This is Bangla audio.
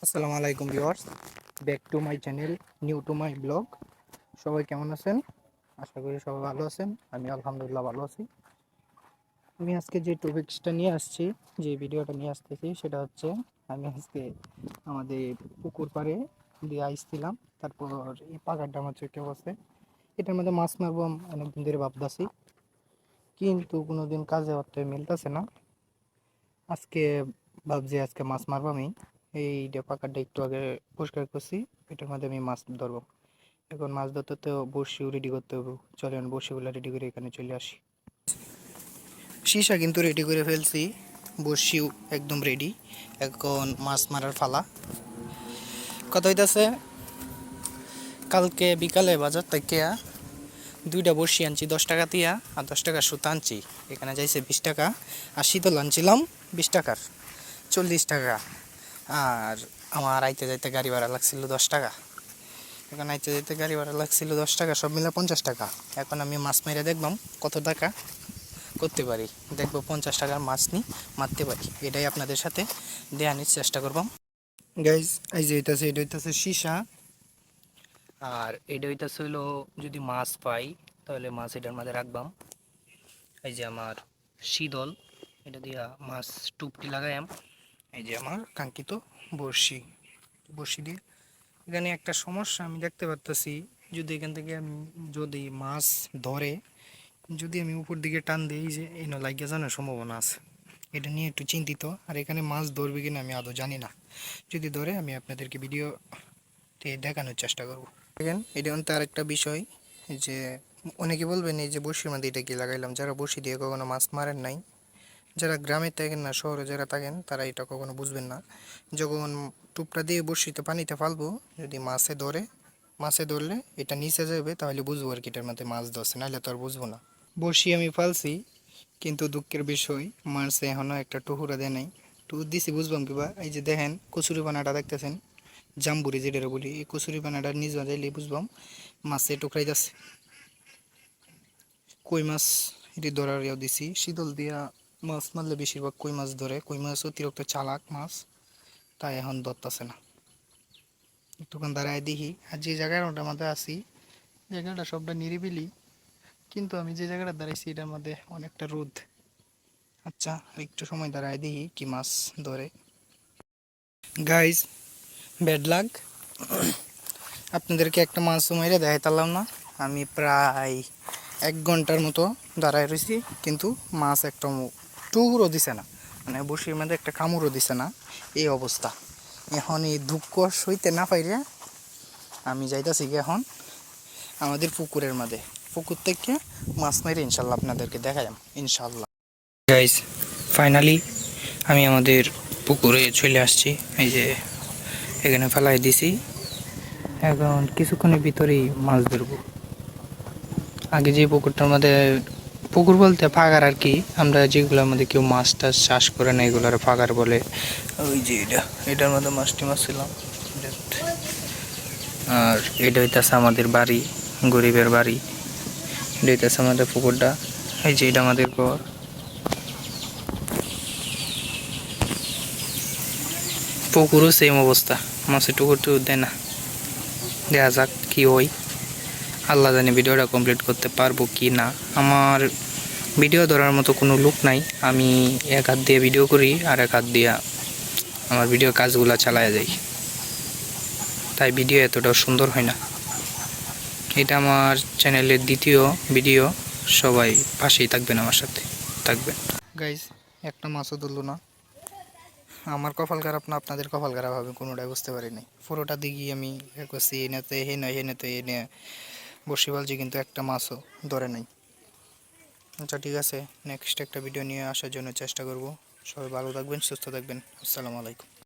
আসসালামু আলাইকুম viewers, back to my channel, new to my blog. সবাই কেমন আছেন? আশা করি সবাই ভালো আছেন। আমি আলহামদুলিল্লাহ ভালো আছি। আমি আজকে যে টপিকসটা নিয়ে আসছি, যে ভিডিওটা নিয়ে আসতেছি, সেটা হচ্ছে আমি আজকে আমাদের পুকুর পাড়ে দিয়ে আসছিলাম। তারপর এই পাকারটা আমার চোখে বসে, এটার মধ্যে মাছ মারবো অনেকদিন ধরে ভাবতেছি, কিন্তু কোনোদিন কাজে অর্থে মিলতেছে না। আজকে ভাবছি আজকে মাছ মারবো আমি। এই পাকারটা একটু আগে পরিষ্কার করছি, এটার মধ্যে আমি মাছ ধরবো। এখন মাছ ধরতে তো বড়শিও রেডি করতে হবে। চলেন বড়শিগুলো রেডি করে এখানে চলে আসি। সীসা কিন্তু রেডি করে ফেলছি, বড়শিও একদম রেডি। এখন মাছ মারার ফালা। কথা হইতাছে, কালকে বিকালে বাজার থেকে দুইটা বড়শি আনছি 10 টাকা দিয়া, আর 10 টাকা সুতা আনছি। এখানে যাইছে 20 টাকা, আর শীতল আনছিলাম 20 টাকার, 40 টাকা। আর আমার আইতে যাইতে গাড়ি ভাড়া লাগছিল 10 টাকা। এখন আইতে যাইতে গাড়ি ভাড়া লাগছিল 10 টাকা, সব মিলে 50 টাকা। এখন আমি মাছ মেরে দেখবাম কত টাকা করতে পারি। দেখবো 50 টাকার মাছ নিই, মারতে পারি। এটাই আপনাদের সাথে দেখানোর চেষ্টা করবাম। গাইজ, এই যে এটা হইতাছে সীসা, আর এটা হইতাছে হইলো যদি মাছ পাই তাহলে মাছ এটার মধ্যে রাখবাম। এই যে আমার শীতল, এটা দিয়া মাছ টুপটি লাগাইম। এই যে আমার কাঙ্ক্ষিত বড়শি, বড়শি দিয়ে। এখানে একটা সমস্যা আমি দেখতে পারতেছি, যদি এখান থেকে যদি মাছ ধরে, যদি আমি উপর দিকে টান দিই, যে এনে লাগিয়ে যাওয়ার সম্ভাবনা আছে। এটা নিয়ে একটু চিন্তিত। আর এখানে মাছ ধরবে কিনা আমি আদৌ জানি না। যদি ধরে আমি আপনাদেরকে ভিডিওতে দেখানোর চেষ্টা করব। দেখেন, এটা অন্ত আরেকটা বিষয়, যে অনেকে বলবেন এই যে বড়শির মধ্যে এটা কি লাগাইলাম। যারা বড়শি দিয়ে কখনো মাছ মারেন নাই, যারা গ্রামে থাকেন না শহরে যারা থাকেন, তারা এটা কখনো বুঝবেন না। যখন টুপটা দিয়ে বড়শিতে পানিতে ফালবো, যদি মাছে ধরলে এটা নিচে যাবে, তাহলে বুঝবো আর কি এটার মধ্যে মাছ ধরছে, নাহলে তো আর বুঝবো না। বড়শি আমি ফালছি, কিন্তু দুঃখের বিষয় মাছে এখনো একটা টুহুরা দেয় নাই। টুহুর দিছি বুঝবাম কিবা। এই যে দেখেন কচুরি পানাটা দেখতেছেন, জাম্বুরি যেটা বলি, এই কচুরি পানাটার নিজ যাইলে বুঝবাম মাছে টুকরাই যাচ্ছে। কই মাছ এটি ধরার ইয়েও দিছি, শীতল দিয়া মাছ মারলে বেশিরভাগ কই মাছ ধরে। কই মাছ অতিরিক্ত চালাক মাছ, তাই এখন ধরতেছে না। একটুখান দাঁড়ায় দেখি। আর যে জায়গাটার মধ্যে আছি, জায়গাটা সবটা নিরিবিলি, কিন্তু আমি যে জায়গাটা দাঁড়াইছি এটার মধ্যে অনেকটা রোদ। আচ্ছা, একটু সময় দাঁড়ায় দেখি কি মাছ ধরে। গাইজ, ব্যাড লাক, আপনাদেরকে একটা মাছ মেরে দেখাইতাম না। আমি প্রায় 1 ঘন্টার মতো দাঁড়ায় রয়েছি, কিন্তু মাছ একটা টুকরো দিছে না, মানে বসির মধ্যে একটা কামড়ও দিছে না। এই অবস্থা। এখন এই দুঃখ সইতে না পাইরে আমি যাইতাছি কি এখন আমাদের পুকুরের মধ্যে। পুকুর থেকে মাছ মেরে ইনশাল্লাহ আপনাদেরকে দেখালাম ইনশাল্লাহ। গাইজ, ফাইনালি আমি আমাদের পুকুরে চলে আসছি। এই যে এখানে ফেলাই দিছি, এখন কিছুক্ষণের ভিতরেই মাছ ধরবো। আগে যে পুকুরটার মধ্যে, পুকুর বলতে ফাগার আর কি, আমরা যেগুলোর মধ্যে কেউ মাছ টাছ চাষ করে না এগুলোর ফাগার বলে। ওই যে এটার মধ্যে মাছটি মাছ ছিলাম। আর এটা হইতেছে আমাদের বাড়ি, গরিবের বাড়ি। এটা হইতেছে আমাদের পুকুরটা। এই যে এটা আমাদের ঘর। পুকুরও সেম অবস্থা, মাছের টুকুর টুকুর দেয় না। দেখা যাক কি হয়, আল্লাহ জানি ভিডিওটা কমপ্লিট করতে পারবো কি না। আমার ভিডিও ধরার মতো কোনো লুক নাই। আমি এক হাত দিয়ে ভিডিও করি, আর এক হাত দিয়ে আমার ভিডিও কাজগুলো চালায় যাই, তাই ভিডিও এতটাও সুন্দর হয় না। এটা আমার চ্যানেলের দ্বিতীয় ভিডিও। সবাই পাশেই থাকবেন, আমার সাথে থাকবেন। গাইজ, একটা মাছও ধরল না। আমার কপাল খারাপ না আপনাদের কপাল খারাপ হবে কোনোটাই বুঝতে পারিনি। পুরোটা দিকে আমি করছি, এনেতে হেনেতে এনে বসে বলছি, কিন্তু একটা মাছও ধরে নাই। আচ্ছা, ঠিক আছে, নেক্সট একটা ভিডিও নিয়ে আসার জন্য চেষ্টা করব। সবাই ভালো থাকবেন, সুস্থ থাকবেন। আসসালামু আলাইকুম।